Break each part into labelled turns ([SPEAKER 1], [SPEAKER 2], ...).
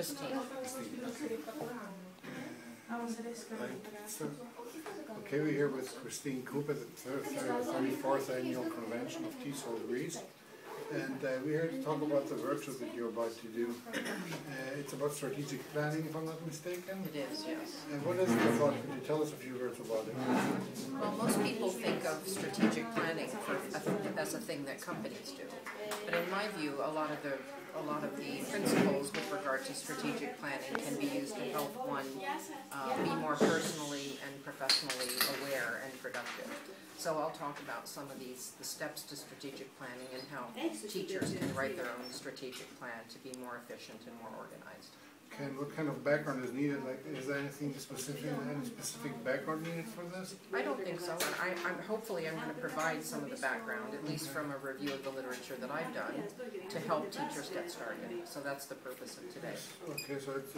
[SPEAKER 1] Christine.
[SPEAKER 2] Okay, we're here with Christine Coombe at the 34th Annual Convention of Tahtsidis. And we're here to talk about the workshop that you're about to do. It's about strategic planning, if I'm not mistaken.
[SPEAKER 1] It is, yes.
[SPEAKER 2] And what is it about? Could you tell us a few words about it?
[SPEAKER 1] Well, most people think of strategic planning as a thing that companies do. But in my view, a lot of the principles with regard to strategic planning can be used to help one be more personally and professionally aware and productive. So I'll talk about some of the steps to strategic planning and how teachers can write their own strategic plan to be more efficient and more organized.
[SPEAKER 2] Okay, and what kind of background is needed? Like, is there any specific background needed for this?
[SPEAKER 1] I don't think so. Hopefully I'm going to provide some of the background, at least from a review of the literature that I've done, to help teachers get started. So that's the purpose of today.
[SPEAKER 2] Okay, so it's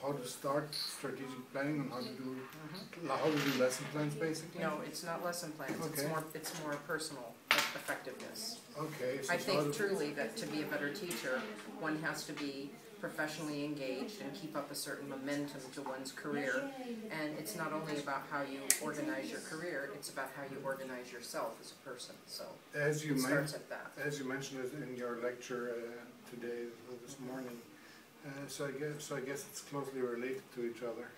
[SPEAKER 2] how to start strategic planning and how to do lesson plans, basically.
[SPEAKER 1] No, it's not lesson plans.
[SPEAKER 2] Okay.
[SPEAKER 1] It's more personal effectiveness.
[SPEAKER 2] Okay. So
[SPEAKER 1] I think truly that to be a better teacher, one has to be professionally engaged and keep up a certain momentum to one's career. And it's not only about how you organize your career, it's about how you organize yourself as a person. So it starts at that.
[SPEAKER 2] As you mentioned in your lecture today, this morning, so I guess it's closely related to each other.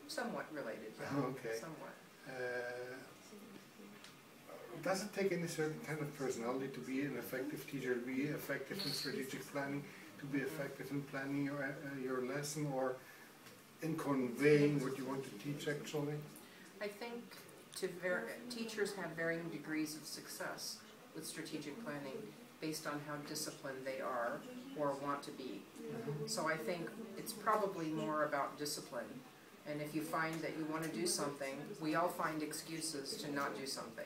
[SPEAKER 1] Somewhat related, yeah.
[SPEAKER 2] Okay.
[SPEAKER 1] Somewhat.
[SPEAKER 2] Does it take any certain kind of personality to be an effective teacher, to be effective in strategic planning, to be effective in planning your lesson, or in conveying what you want to teach actually?
[SPEAKER 1] I think teachers have varying degrees of success with strategic planning based on how disciplined they are or want to be. So I think it's probably more about discipline. And if you find that you want to do something, we all find excuses to not do something.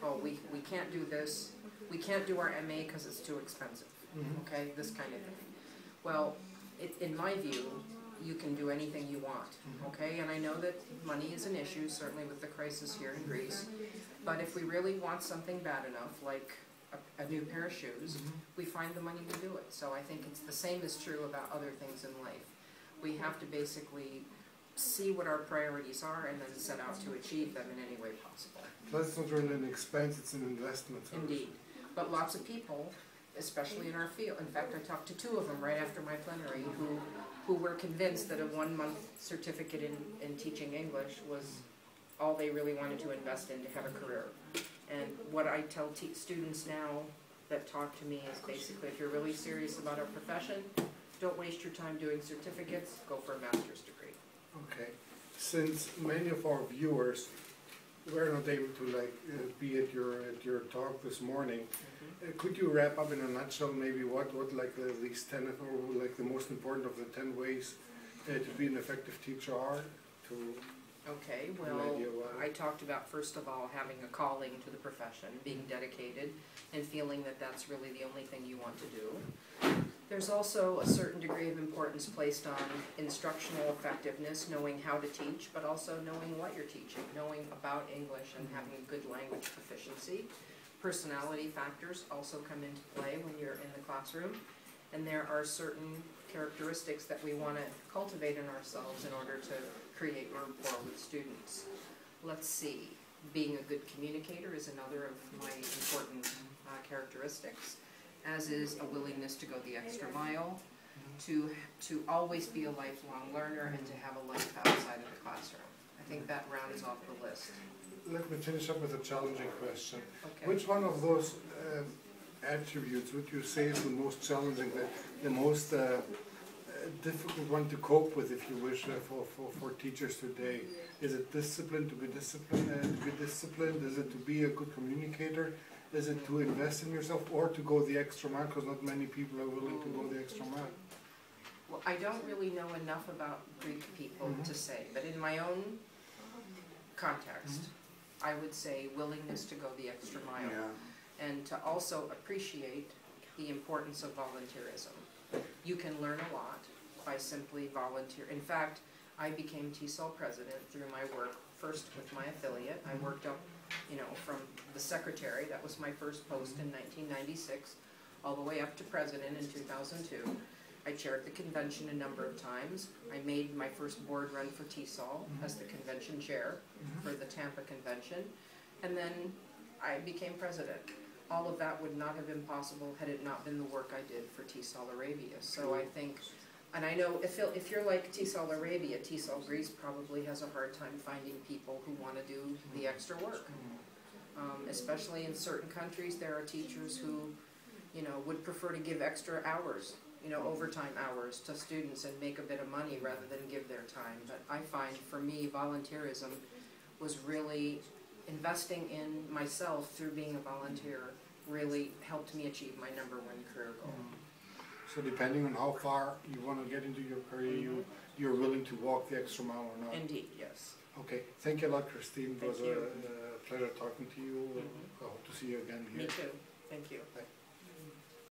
[SPEAKER 1] Well, we can't do this. We can't do our MA because it's too expensive. Okay, this kind of thing. Well, in my view, you can do anything you want. Okay, and I know that money is an issue, certainly with the crisis here in Greece. But if we really want something bad enough, like a new pair of shoes, we find the money to do it. So I think it's the same is true about other things in life. We have to basically see what our priorities are and then set out to achieve them in any way possible.
[SPEAKER 2] Plus it's not really an expense, it's an investment.
[SPEAKER 1] Indeed. But lots of people, especially in our field, in fact I talked to two of them right after my plenary who were convinced that a 1-month certificate in teaching English was all they really wanted to invest in to have a career. And what I tell students now that talk to me is basically, if you're really serious about our profession, don't waste your time doing certificates, go for a master's degree.
[SPEAKER 2] Okay. Since many of our viewers were not able to be at your talk this morning, could you wrap up in a nutshell maybe what these 10 or the most important of the 10 ways to be an effective teacher are?
[SPEAKER 1] Okay, well, I talked about, first of all, having a calling to the profession, being dedicated, and feeling that that's really the only thing you want to do. There's also a certain degree of importance placed on instructional effectiveness, knowing how to teach, but also knowing what you're teaching, knowing about English and having a good language proficiency. Personality factors also come into play when you're in the classroom, and there are certain characteristics that we want to cultivate in ourselves in order to create rapport with students. Let's see, being a good communicator is another of my important characteristics, as is a willingness to go the extra mile, to always be a lifelong learner and to have a life outside of the classroom. I think that rounds off the list.
[SPEAKER 2] Let me finish up with a challenging question.
[SPEAKER 1] Okay.
[SPEAKER 2] Which one of those attributes would you say is the most challenging, the most difficult one to cope with, if you wish, for teachers today? Is it discipline, to be disciplined? Is it to be a good communicator? Is it to invest in yourself, or to go the extra mile, because not many people are willing to go the extra mile?
[SPEAKER 1] Well, I don't really know enough about Greek people to say, but in my own context, I would say willingness to go the extra mile, and to also appreciate the importance of volunteerism. You can learn a lot by simply volunteer. In fact, I became TESOL president through my work, first with my affiliate. I worked up, from the secretary, that was my first post in 1996, all the way up to president in 2002. I chaired the convention a number of times. I made my first board run for TESOL as the convention chair for the Tampa convention. And then I became president. All of that would not have been possible had it not been the work I did for TESOL Arabia. So I think, and I know if you're like TESOL Arabia, TESOL Greece probably has a hard time finding people who want to do the extra work. Especially in certain countries, there are teachers who, you know, would prefer to give extra hours, you know, overtime hours to students and make a bit of money rather than give their time. But I find, for me, volunteerism was really investing in myself through being a volunteer really helped me achieve my #1 career goal.
[SPEAKER 2] So depending on how far you want to get into your career, you're willing to walk the extra mile or not?
[SPEAKER 1] Indeed, yes.
[SPEAKER 2] Okay, thank you a lot, Christine. It was
[SPEAKER 1] Thank you.
[SPEAKER 2] a pleasure talking to you. I hope to see you again here.
[SPEAKER 1] Me too. Thank you.
[SPEAKER 2] Bye.